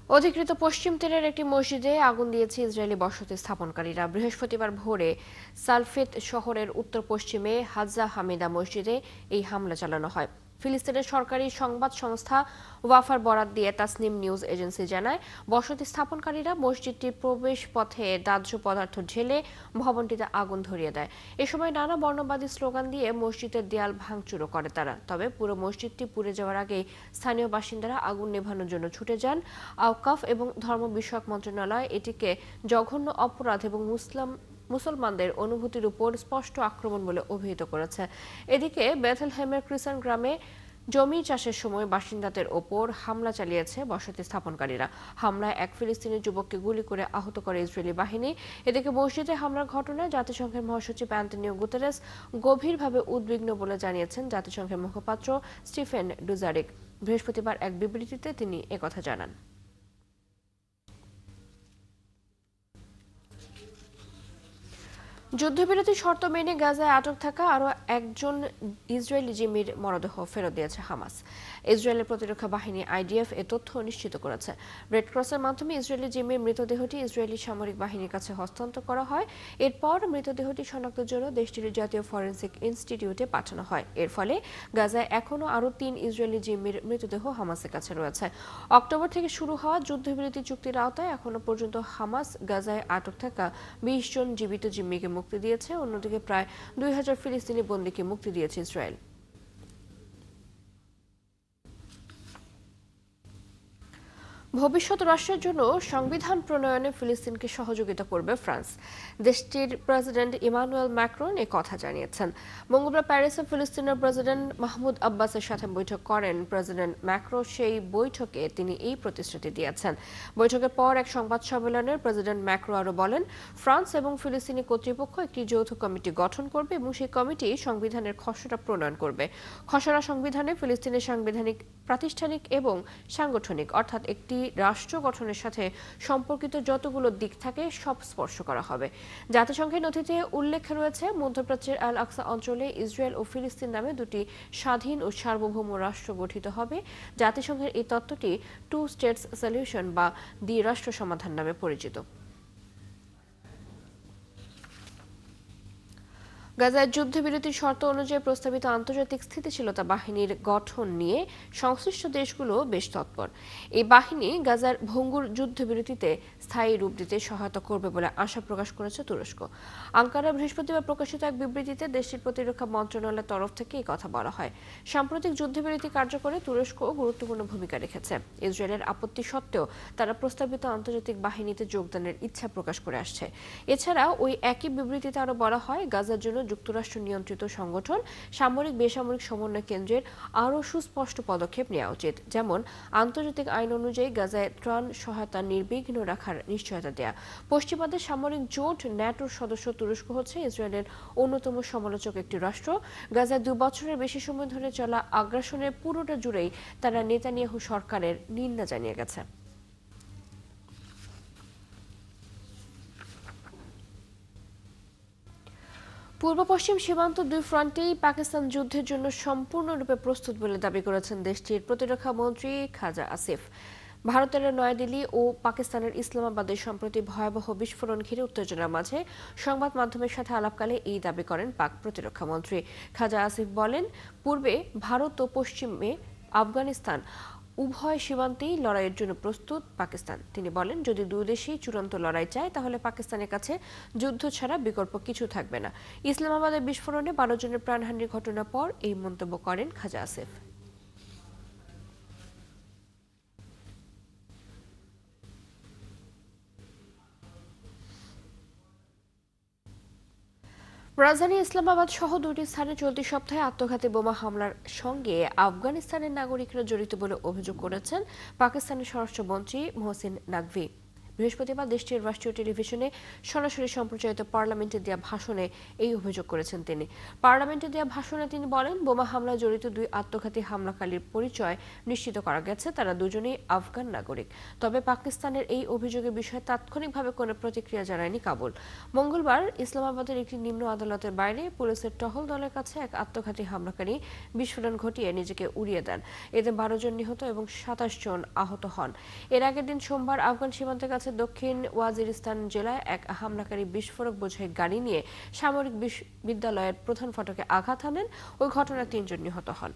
অধিকৃত পশ্চিম তীরের একটি মসজিদে আগুন দিয়েছে ইসরায়েলি বসতি স্থাপনকারীরা। বৃহস্পতিবার ভোরে সালফেত শহরের উত্তর পশ্চিমে হাজ্জা হামিদা মসজিদে এই হামলা চালানো হয়। ফিলিস্তিনের সরকারি সংবাদ সংস্থা ওয়াফার বরাত দিয়ে তাসনিম নিউজ এজেন্সি জানায়, বসতি স্থাপনকারীরা মসজিদটির প্রবেশ পথে দাহ্য পদার্থ ঢেলে ভবনটিতে আগুন ধরিয়ে দেয়। এ সময় নানা বর্ণবাদী স্লোগান দিয়ে মসজিদের দেয়াল ভাঙচুরও করে তারা। তবে পুরো মসজিদটি পুড়ে যাওয়ার আগেই স্থানীয় বাসিন্দারা আগুন নেভানোর জন্য ছুটে যান। আওকাফ এবং ধর্ম বিষয়ক মন্ত্রণালয় এটিকে জঘন্য অপরাধ এবং মুসলমানদের অনুভূতির উপর স্পষ্ট আক্রমণ বলে অভিহিত করেছে। এদিকে বেথলহেমের ক্রিসান গ্রামে জমি চাষের সময় বাসিন্দাদের ওপর হামলা চালিয়েছে বসতি স্থাপনকারীরা। হামলায় এক ফিলিস্তিনি যুবককে গুলি করে আহত করে ইসরায়েলি বাহিনী। এদিকে মসজিদে হামলার ঘটনায় জাতিসংঘের মহাসচিব অ্যান্টনিও গুতেরেস গভীরভাবে উদ্বিগ্ন বলে জানিয়েছেন জাতিসংঘের মুখপাত্র স্টিফেন ডুজারিক। বৃহস্পতিবার এক বিবৃতিতে তিনি একথা জানান। যুদ্ধবিরতি শর্ত মেনে গাজায় আটক থাকা আরও একজন ইসরায়েলি জিম্মির মরদেহ ফেরত দিয়েছে হামাস। ইসরায়েলের প্রতিরক্ষা বাহিনী আইডিএফ এ তথ্য নিশ্চিত করেছে। রেড ক্রসের মাধ্যমে ইসরায়েলি জিম্মির মৃতদেহটি ইসরায়েলি সামরিক বাহিনীর কাছে হস্তান্তর করা হয়। এরপর মৃতদেহটি শনাক্তের জন্য দেশটির জাতীয় ফরেনসিক ইনস্টিটিউটে পাঠানো হয়। এর ফলে গাজায় এখনও আরও ৩ ইসরায়েলি জিম্মির মৃতদেহ হামাসের কাছে রয়েছে। অক্টোবর থেকে শুরু হওয়া যুদ্ধবিরতি চুক্তির আওতায় এখনও পর্যন্ত হামাস গাজায় আটক থাকা ২০ জন জীবিত জিম্মিকে মুক্তি দিয়েছে। অন্যদিকে প্রায় ২,০০০ ফিলিস্তিনি বন্দীকে মুক্তি দিয়েছে ইসরায়েল। ভবিষ্যৎ রাষ্ট্রের জন্য সংবিধান প্রণয়নে ফিলিস্তিনকে সহযোগিতা করবে ফ্রান্স। দেশটির প্রেসিডেন্ট ইমানুয়েল ম্যাক্রন এ কথা জানিয়েছেন। মঙ্গলবার প্যারিসে ফিলিস্তিনের প্রেসিডেন্ট মাহমুদ আব্বাসের সাথে বৈঠক করেন প্রেসিডেন্ট ম্যাক্রো। সেই বৈঠকে তিনি এই প্রতিশ্রুতি দিয়েছেন। বৈঠকের পর এক সংবাদ সম্মেলনে প্রেসিডেন্ট ম্যাক্রো আরও বলেন, ফ্রান্স এবং ফিলিস্তিনি কর্তৃপক্ষ একটি যৌথ কমিটি গঠন করবে এবং সেই কমিটি সংবিধানের খসড়া প্রণয়ন করবে। খসড়া সংবিধানে ফিলিস্তিনের সাংবিধানিক, প্রাতিষ্ঠানিক এবং সাংগঠনিক অর্থাৎ একটি রাষ্ট্র গঠনের সাথে সম্পর্কিত যতগুলো দিক থাকে সব স্পর্শ করা হবে। জাতিসংঘের নথিতে উল্লেখ রয়েছে, মধ্যপ্রাচ্যের আল আকসা অঞ্চলে ইসরায়েল ও ফিলিস্তিন নামে দুটি স্বাধীন ও সার্বভৌম রাষ্ট্র গঠিত হবে। জাতিসংঘের এই তত্ত্বটি টু স্টেটস সলিউশন বা দ্বি-রাষ্ট্র সমাধান নামে পরিচিত। গাজায় যুদ্ধবিরতির শর্ত অনুযায়ী প্রস্তাবিত আন্তর্জাতিক স্থিতিশীলতা বাহিনীর গঠন নিয়ে সংশ্লিষ্ট দেশগুলো বেশ তৎপর। এই বাহিনী গাজার ভঙ্গুর যুদ্ধবিরতিতে স্থায়ী রূপ দিতে সহায়তা করবে বলে আশা প্রকাশ করেছে তুরস্ক। আঙ্কারায় বৃহস্পতিবার প্রকাশিত এক বিবৃতিতে দেশটির প্রতিরক্ষা মন্ত্রণালয়ের তরফ থেকে এই কথা বলা হয়। সাম্প্রতিক যুদ্ধবিরতি কার্যকরে তুরস্ক গুরুত্বপূর্ণ ভূমিকা রেখেছে। ইসরায়েলের আপত্তি সত্ত্বেও তারা প্রস্তাবিত আন্তর্জাতিক বাহিনীতে যোগদানের ইচ্ছা প্রকাশ করে আসছে। এছাড়া ওই একই বিবৃতিতে আরও বলা হয়, গাজার জন্য যুক্তরাষ্ট্র নিয়ন্ত্রিত সংগঠন সামরিক বেসামরিক সমন্বয় কেন্দ্রের আরও সুস্পষ্ট পদক্ষেপ নেওয়া উচিত, যেমন আন্তর্জাতিক আইন অনুযায়ী গাজায় ত্রাণ সহায়তা নির্বিঘ্ন রাখার নিশ্চয়তা দেয়া। পশ্চিমাদের সামরিক জোট ন্যাটোর সদস্য তুরস্ক হচ্ছে ইসরায়েলের অন্যতম সমালোচক একটি রাষ্ট্র। গাজায় ২ বছরের বেশি সময় ধরে চলা আগ্রাসনের পুরোটা জুড়েই তারা নেতানিয়াহু সরকারের নিন্দা জানিয়ে গেছে। পূর্ব পশ্চিম সীমান্ত দুই ফ্রন্টেই পাকিস্তান যুদ্ধের জন্য সম্পূর্ণরূপে প্রস্তুত বলে দাবি করেছেন দেশটির প্রতিরক্ষা মন্ত্রী খাজা আসিফ। ভারতের নয়াদিল্লি ও পাকিস্তানের ইসলামাবাদে সম্প্রতি ভয়াবহ বিস্ফোরণ ঘিরে উত্তেজনার মাঝে সংবাদ মাধ্যমের সাথে আলাপকালে এই দাবি করেন পাক প্রতিরক্ষা মন্ত্রী। খাজা আসিফ বলেন, পূর্বে ভারত ও পশ্চিমে আফগানিস্তান উভয় সীমান্তেই লড়াইয়ের জন্য প্রস্তুত পাকিস্তান। তিনি বলেন, যদি দুই দেশই চূড়ান্ত লড়াই চায় তাহলে পাকিস্তানের কাছে যুদ্ধ ছাড়া বিকল্প কিছু থাকবে না। ইসলামাবাদের বিস্ফোরণে ১২ জনের প্রাণহানির ঘটনার পর এই মন্তব্য করেন খাজা আসিফ। রাজধানী ইসলামাবাদ সহ দুটি স্থানে চলতি সপ্তাহে আত্মঘাতী বোমা হামলার সঙ্গে আফগানিস্তানের নাগরিকরা জড়িত বলে অভিযোগ করেছেন পাকিস্তানের স্বরাষ্ট্রমন্ত্রী মোহসিন নাকভি। বৃহস্পতিবার দেশটির রাষ্ট্রীয় টেলিভিশনে সরাসরি সম্প্রচারিত পার্লামেন্টে দেওয়া ভাষণে এই অভিযোগ করেছেন তিনি। পার্লামেন্টে দেওয়া ভাষণে তিনি বলেন, বোমা হামলায় জড়িত 2 আত্মঘাতী হামলাকারীর পরিচয় নিশ্চিত করা গেছে। তারা দুজনেই আফগান নাগরিক। তবে পাকিস্তানের এই অভিযোগের বিষয়ে তাৎক্ষণিকভাবে কোনো প্রতিক্রিয়া জানায়নি কাবুল। মঙ্গলবার ইসলামাবাদের একটি নিম্ন আদালতের বাইরে পুলিশের টহল দলের কাছে এক আত্মঘাতী হামলাকারী বিস্ফোরণ ঘটিয়ে নিজেকে উড়িয়ে দেন। এতে 12 জন নিহত এবং 27 জন আহত হন। এর আগের দিন সোমবার আফগান সীমান্তের কাছে দক্ষিণ ওয়াজিরিস্তান জেলায় এক হামলাকারী বিস্ফোরক বোঝাই গাড়ি নিয়ে সামরিক বিদ্যালয়ের প্রধান ফটকে আঘাত হানেন। ওই ঘটনায় 3 জন নিহত হন।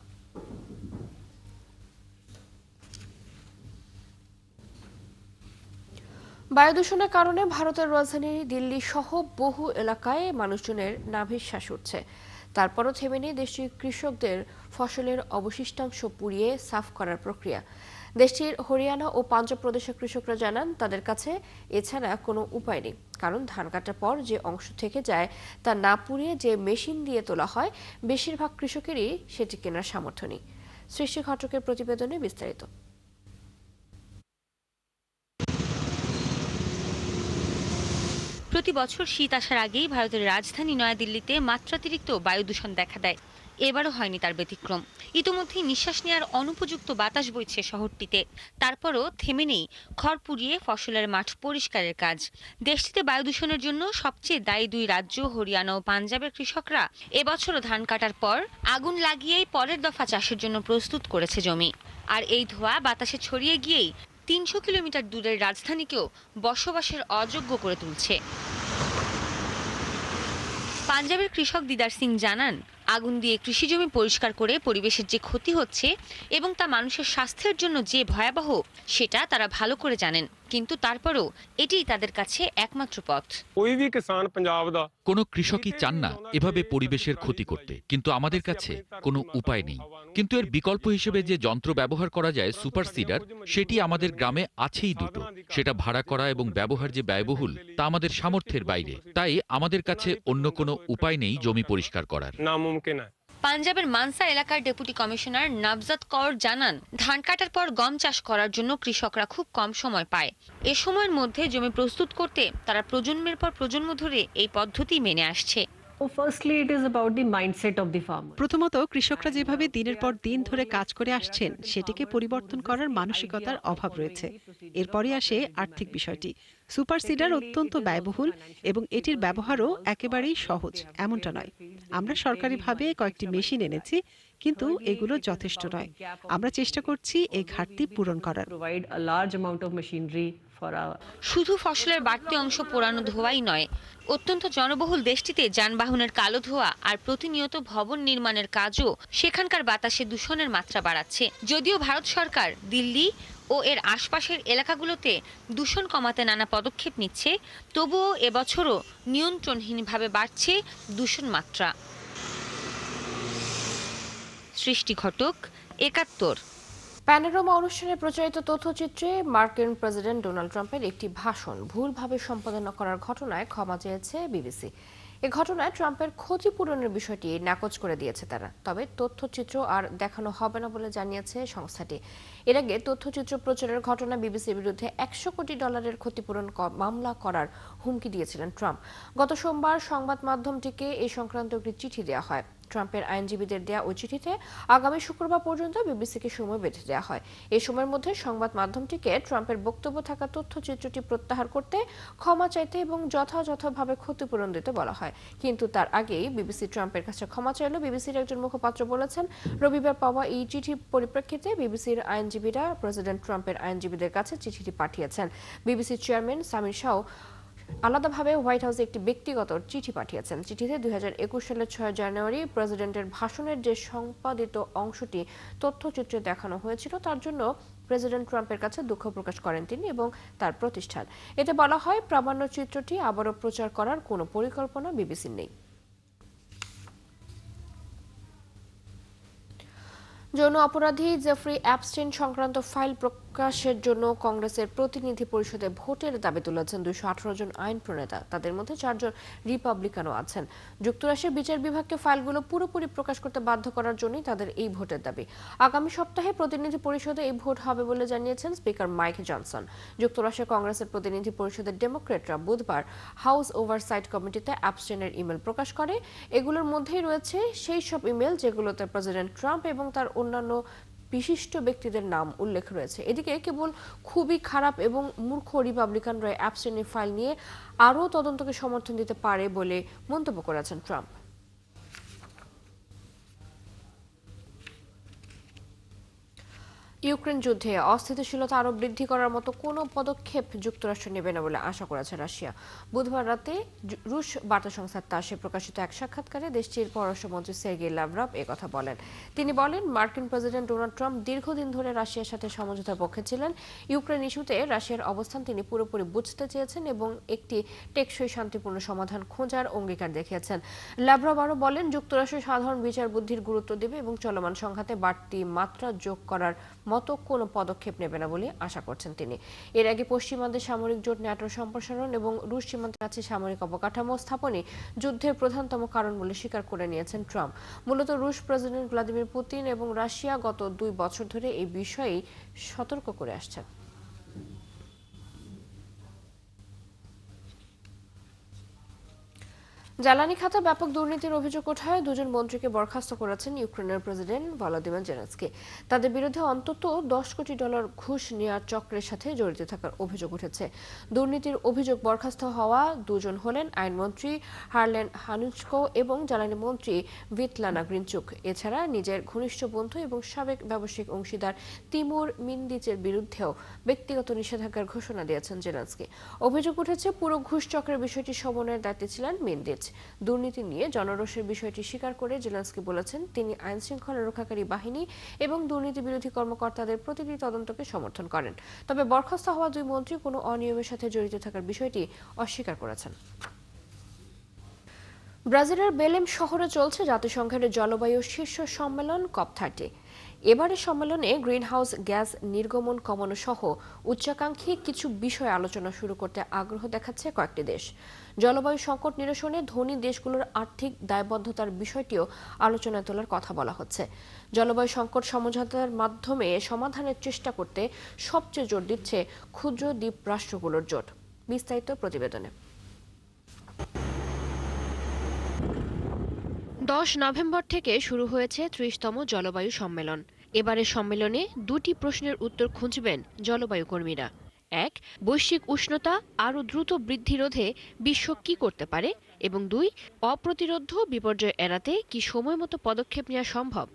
বায়ু দূষণের কারণে ভারতের রাজধানী দিল্লি সহ বহু এলাকায় মানুষজনের নাভিশ্বাস উঠছে। তারপরও থেমে নেই দেশটির কৃষকদের ফসলের অবশিষ্টাংশ পুড়িয়ে সাফ করার প্রক্রিয়া। দেশটির হরিয়ানা ও পাঞ্জাব প্রদেশের কৃষকরা জানান, তাদের কাছে এছাড়া কোনো উপায় নেই। কারণ ধান কাটার পর যে অংশ থেকে যায় তা না পুড়িয়ে যে মেশিন দিয়ে তোলা হয়, বেশিরভাগ কৃষকেরই সেটি কেনার সামর্থ্য নেই। সৃষ্টি ঘটকের প্রতিবেদনে বিস্তারিত। প্রতি বছর শীত আসার আগেই ভারতের রাজধানী নয়াদিল্লিতে মাত্রাতিরিক্ত বায়ু দূষণ দেখা দেয়। এবারও হয়নি তার ব্যতিক্রম। ইতোমধ্যেই নিঃশ্বাস নেওয়ার অনুপযুক্ত বাতাস বইছে শহরটিতে। তারপরও থেমে নেই খড় পুড়িয়ে ফসলের মাঠ পরিষ্কারের কাজ। দেশটিতে বায়ু দূষণের জন্য সবচেয়ে দায়ী 2 রাজ্য হরিয়ানা ও পাঞ্জাবের কৃষকরা এবছরও ধান কাটার পর আগুন লাগিয়েই পরের দফা চাষের জন্য প্রস্তুত করেছে জমি। আর এই ধোঁয়া বাতাসে ছড়িয়ে গিয়েই 300 কিলোমিটার দূরের রাজধানীকেও বসবাসের অযোগ্য করে তুলছে। পাঞ্জাবের কৃষক দিদার সিং জানান, আগুন দিয়ে কৃষিজমি পরিষ্কার করে পরিবেশের যে ক্ষতি হচ্ছে এবং তা মানুষের স্বাস্থ্যের জন্য যে ভয়াবহ, সেটা তারা ভালো করে জানেন। কিন্তু তারপরও এটিই তাদের কাছে একমাত্র পথ। কোনো কৃষকই চান না এভাবে পরিবেশের ক্ষতি করতে, কিন্তু আমাদের কাছে কোনো উপায় নেই। কিন্তু এর বিকল্প হিসেবে যে যন্ত্র ব্যবহার করা যায়, সুপার সিডার, সেটি আমাদের গ্রামে আছেই 2টো। সেটা ভাড়া করা এবং ব্যবহার যে ব্যয়বহুল, তা আমাদের সামর্থ্যের বাইরে। তাই আমাদের কাছে অন্য কোনো উপায় নেই জমি পরিষ্কার করার। পাঞ্জাবের মানসা এলাকার ডেপুটি কমিশনার নবজাত কৌর জানান, ধান কাটার পর গম চাষ করার জন্য কৃষকরা খুব কম সময় পায়। এ সময়ের মধ্যে জমি প্রস্তুত করতে তারা প্রজন্মের পর প্রজন্ম ধরে এই পদ্ধতি মেনে আসছে। প্রথমত, কৃষকরা যেভাবে দিনের পর দিন ধরে কাজ করে আসছেন, সেটিকে পরিবর্তন করার মানসিকতার অভাব রয়েছে। এরপরই আসে আর্থিক বিষয়টি। সুপার সিডার অত্যন্ত ব্যয়বহুল এবং এটির ব্যবহারও একেবারেই সহজ এমনটা নয়। আমরা সরকারিভাবে কয়েকটি মেশিন এনেছি, কিন্তু এগুলো যথেষ্ট নয়। আমরা চেষ্টা করছি এই ঘাটতি পূরণ করার। শুধু ফসলের বাড়তি অংশ পোড়ানো ধোয়াই নয়, অত্যন্ত জনবহুল দেশটিতে যানবাহনের কালো ধোঁয়া আর প্রতিনিয়ত ভবন নির্মাণের কাজও সেখানকার বাতাসে দূষণের মাত্রা বাড়াচ্ছে। যদিও ভারত সরকার দিল্লি ও এর আশপাশের এলাকাগুলোতে দূষণ কমাতে নানা পদক্ষেপ নিচ্ছে, তবুও এবছরও নিয়ন্ত্রণহীনভাবে বাড়ছে দূষণ মাত্রা। সৃষ্টি ঘটক, ৭১। প্যানোরামা অনুষ্ঠানে প্রচারিত তথ্যচিত্রে মার্কিন প্রেসিডেন্ট ডোনাল্ড ট্রাম্পের একটি ভাষণ ভুলভাবে সম্পাদনা করার ঘটনায় ক্ষমা চেয়েছে বিবিসি। এ ঘটনায় ট্রাম্পের ক্ষতিপূরণের বিষয়টি নাকচ করে দিয়েছে তারা। তবে তথ্যচিত্র আর দেখানো হবে না বলে জানিয়েছে সংস্থাটি। এর আগে তথ্যচিত্র প্রচারের ঘটনায় বিবিসির বিরুদ্ধে $100 কোটি ক্ষতিপূরণ মামলা করার হুমকি দিয়েছিলেন ট্রাম্প। গত সোমবার সংবাদ মাধ্যমটিকে এই সংক্রান্ত একটি চিঠি দেওয়া হয়। ট্রাম্পের আইনজীবীদের দেয়া ওই চিঠিতে আগামী শুক্রবার পর্যন্ত বিবিসিকে সময় বেঁধে দেওয়া হয়। এই সময়ের মধ্যে সংবাদ মাধ্যমটিকে ট্রাম্পের বক্তব্য থাকা তথ্যচিত্রটি প্রত্যাহার করতে, ক্ষমা চাইতে এবং যথাযথভাবে ক্ষতিপূরণ দিতে বলা হয়। কিন্তু তার আগেই বিবিসি ট্রাম্পের কাছে ক্ষমা চাইল। বিবিসির একজন মুখপাত্র বলেছেন, রবিবার পাওয়া এই চিঠির পরিপ্রেক্ষিতে বিবিসির আইনজীবীরা প্রেসিডেন্ট ট্রাম্পের আইনজীবীদের কাছে চিঠিটি পাঠিয়েছেন। বিবিসির চেয়ারম্যান সামির শাহ আলাদাভাবে হোয়াইট হাউসে একটি ব্যক্তিগত চিঠি পাঠিয়েছেন। চিঠিতে 2021 সালের 6 জানুয়ারি প্রেসিডেন্টের ভাষণের যে সম্পাদিত অংশটি তথ্যচিত্রে দেখানো হয়েছিল, তার জন্য প্রেসিডেন্ট ট্রাম্পের কাছে দুঃখ প্রকাশ করেন তিনি এবং তার প্রতিষ্ঠান। এতে বলা হয়, প্রামাণ্য চিত্রটি আবারও প্রচার করার কোনো পরিকল্পনা বিবিসির নেই। যৌন অপরাধী জেফ্রি অ্যাপস্টিন সংক্রান্ত ফাইল প্রকাশের জন্য কংগ্রেসের প্রতিনিধি পরিষদে ভোটের দাবি তুলেছেন 218 জন আইন প্রণেতা। তাদের মধ্যে 4 জন রিপাবলিকানও আছেন। যুক্তরাষ্ট্রের বিচার বিভাগকে ফাইলগুলো পুরোপুরি প্রকাশ করতে বাধ্য করার জন্যই তাদের এই ভোটের দাবি। আগামী সপ্তাহে প্রতিনিধি পরিষদে এই ভোট হবে বলে জানিয়েছেন স্পিকার মাইক জনসন। যুক্তরাষ্ট্রের কংগ্রেসের প্রতিনিধি পরিষদের ডেমোক্রেটরা বুধবার হাউস ওভারসাইট কমিটিতে অ্যাবস্টেনের ইমেল প্রকাশ করে। এগুলোর মধ্যেই রয়েছে সেই সব ইমেল যেগুলোতে প্রেসিডেন্ট ট্রাম্প এবং তার অন্যান্য বিশিষ্ট ব্যক্তিদের নাম উল্লেখ রয়েছে। এদিকে কেবল খুবই খারাপ এবং মূর্খ রিপাবলিকানরা অ্যাবস্টেনের ফাইল নিয়ে আরও তদন্তকে সমর্থন দিতে পারে বলে মন্তব্য করেছেন ট্রাম্প। ইউক্রেন যুদ্ধে অস্থিতিশীলতা আরও বৃদ্ধি করার মতো কোনো পদক্ষেপ যুক্তরাষ্ট্র নেবে না বলে আশা করেছে রাশিয়া। বুধবার রাতে রুশ বার্তা সংস্থা তাসে প্রকাশিত এক সাক্ষাৎকারে দেশটির পররাষ্ট্রমন্ত্রী সের্গেই লাভরভ একথা বলেন। তিনি বলেন, মার্কিন প্রেসিডেন্ট ডোনাল্ড ট্রাম্প দীর্ঘদিন ধরে রাশিয়ার সাথে সমঝোতার পক্ষে ছিলেন। ইউক্রেন ইস্যুতে রাশিয়ার অবস্থান তিনি পুরোপুরি বুঝতে চেয়েছেন এবং একটি টেকসই শান্তিপূর্ণ সমাধান খোঁজার অঙ্গীকার দেখিয়েছেন। লাভরভ আরও বলেন, যুক্তরাষ্ট্র সাধারণ বিচার বুদ্ধির গুরুত্ব দেবে এবং চলমান সংঘাতে বাড়তি মাত্রা যোগ করার মতো কোনো পদক্ষেপ নেবে না বলে আশা করছেন তিনি। এর আগে পশ্চিমাদের সামরিক জোট ন্যাটোর সম্প্রসারণ এবং রুশ সীমান্তের কাছে সামরিক অবকাঠামো স্থাপনই যুদ্ধের প্রধানতম কারণ বলে স্বীকার করে নিয়েছেন ট্রাম্প। মূলত রুশ প্রেসিডেন্ট ভ্লাদিমির পুতিন এবং রাশিয়া গত 2 বছর ধরে এই বিষয়েই সতর্ক করে আসছেন। জ্বালানি খাতে ব্যাপক দুর্নীতির অভিযোগ ওঠায় 2 জন মন্ত্রীকে বরখাস্ত করেছেন ইউক্রেনের প্রেসিডেন্ট ভলোদিমির জেলেনস্কি। তাদের বিরুদ্ধে অন্তত $10 কোটি ঘুষ নেওয়ার চক্রের সাথে জড়িত থাকার অভিযোগ উঠেছে। দুর্নীতির অভিযোগ বরখাস্ত হওয়া 2 জন হলেন আইনমন্ত্রী হারলেন হানুচকো এবং জ্বালানি মন্ত্রী ভিতলানা গ্রিনচুক। এছাড়া নিজের ঘনিষ্ঠ বন্ধু এবং সাবেক ব্যবসায়িক অংশীদার তিমুর মিন্দিচের বিরুদ্ধেও ব্যক্তিগত নিষেধাজ্ঞার ঘোষণা দিয়েছেন জেলেনস্কি। অভিযোগ উঠেছে পুরো ঘুষ চক্রের বিষয়টি সমন্বয়ের দায়িত্বে ছিলেন মিন্দিচ। দুর্নীতি নিয়ে জনরোষের বিষয়টি স্বীকার করে জেলেনস্কি বলেছেন, তিনি আইন শৃঙ্খলা রক্ষাকারী বাহিনী এবং দুর্নীতি বিরোধী কর্মকর্তাদের প্রতিটি তদন্তকে সমর্থন করেন। তবে বরখাস্ত হওয়া 2 মন্ত্রী কোনো অনিয়মের সাথে জড়িত থাকার বিষয়টি অস্বীকার করেছেন। ব্রাজিলের বেলেম শহরে চলছে জাতিসংঘের জলবায়ু শীর্ষ সম্মেলন COP30। এবারের সম্মেলনে গ্রিনহাউস গ্যাস নির্গমন কমানো সহ উচ্চাকাঙ্ক্ষী কিছু বিষয় আলোচনা শুরু করতে আগ্রহ দেখাচ্ছে কয়েকটি দেশ। জলবায়ু সংকট নিরসনে ধনী দেশগুলোর আর্থিক দায়বদ্ধতার বিষয়টিও আলোচনায় তোলার কথা বলা হচ্ছে। জলবায়ু সংকট সমঝোতার মাধ্যমে সমাধানের চেষ্টা করতে সবচেয়ে জোর দিচ্ছে ক্ষুদ্র দ্বীপ রাষ্ট্রগুলোর জোট। বিস্তারিত প্রতিবেদনে। 10 নভেম্বর থেকে শুরু হয়েছে 30তম জলবায়ু সম্মেলন। এবারের সম্মেলনে 2টি প্রশ্নের উত্তর খুঁজবেন জলবায়ু কর্মীরা। 1, বৈশ্বিক উষ্ণতা আরও দ্রুত বৃদ্ধি রোধে বিশ্ব কি করতে পারে, এবং 2, অপ্রতিরোধ্য বিপর্যয় এড়াতে কি সময়মতো পদক্ষেপ নেওয়া সম্ভব।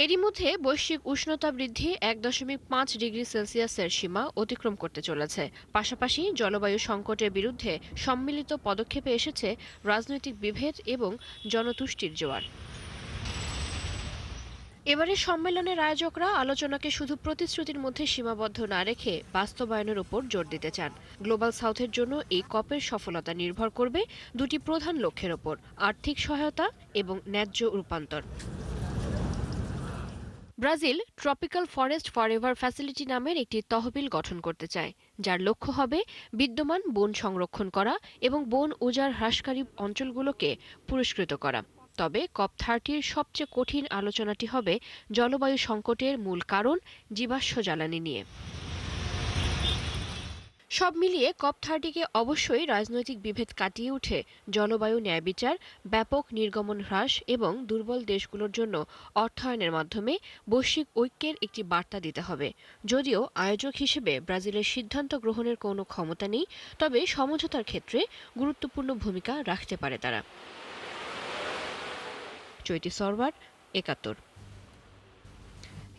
এরই মধ্যে বৈশ্বিক উষ্ণতা বৃদ্ধি 1.5 ডিগ্রি সেলসিয়াসের সীমা অতিক্রম করতে চলেছে। পাশাপাশি জলবায়ু সংকটের বিরুদ্ধে সম্মিলিত পদক্ষেপে এসেছে রাজনৈতিক বিভেদ এবং জনতুষ্টির জোয়ার। এবারের সম্মেলনের আয়োজকরা আলোচনাকে শুধু প্রতিশ্রুতির মধ্যে সীমাবদ্ধ না রেখে বাস্তবায়নের উপর জোর দিতে চান। গ্লোবাল সাউথের জন্য এই কপের সফলতা নির্ভর করবে 2টি প্রধান লক্ষ্যের ওপর: আর্থিক সহায়তা এবং ন্যায্য রূপান্তর। Brazil tropical forest forever facility নামের একটি তহবিল গঠন করতে চায়, যার লক্ষ্য হবে বিদ্যমান বন সংরক্ষণ করা এবং বন উজাড় হ্রাসকারী অঞ্চলগুলোকে পুরস্কৃত করা। তবে COP30-র সবচেয়ে কঠিন আলোচনাটি হবে জলবায়ু সংকটের মূল কারণ জীবাশ্ম জ্বালানি নিয়ে। সব মিলিয়ে COP30-কে অবশ্যই রাজনৈতিক বিভেদ কাটিয়ে উঠে জলবায়ু ন্যায়বিচার, ব্যাপক নির্গমন হ্রাস এবং দুর্বল দেশগুলোর জন্য অর্থায়নের মাধ্যমে বৈশ্বিক ঐক্যের একটি বার্তা দিতে হবে। যদিও আয়োজক হিসেবে ব্রাজিলের সিদ্ধান্ত গ্রহণের কোনো ক্ষমতা নেই, তবে সমঝোতার ক্ষেত্রে গুরুত্বপূর্ণ ভূমিকা রাখতে পারে তারা। চৈতি সরওয়ার, ৭১।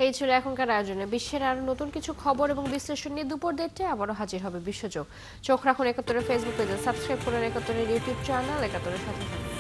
এই ছিল এখনকার আয়োজনে। বিশ্বের আরো নতুন কিছু খবর এবং বিশ্লেষণ নিয়ে দুপুর 1টায় আবারও হাজির হবে বিশ্বযোগ। চোখ রাখুন ৭১-এর ফেসবুক পেজে, সাবস্ক্রাইব করুন ৭১-এর ইউটিউব চ্যানেল। ৭১-এর সাথে থাকুন।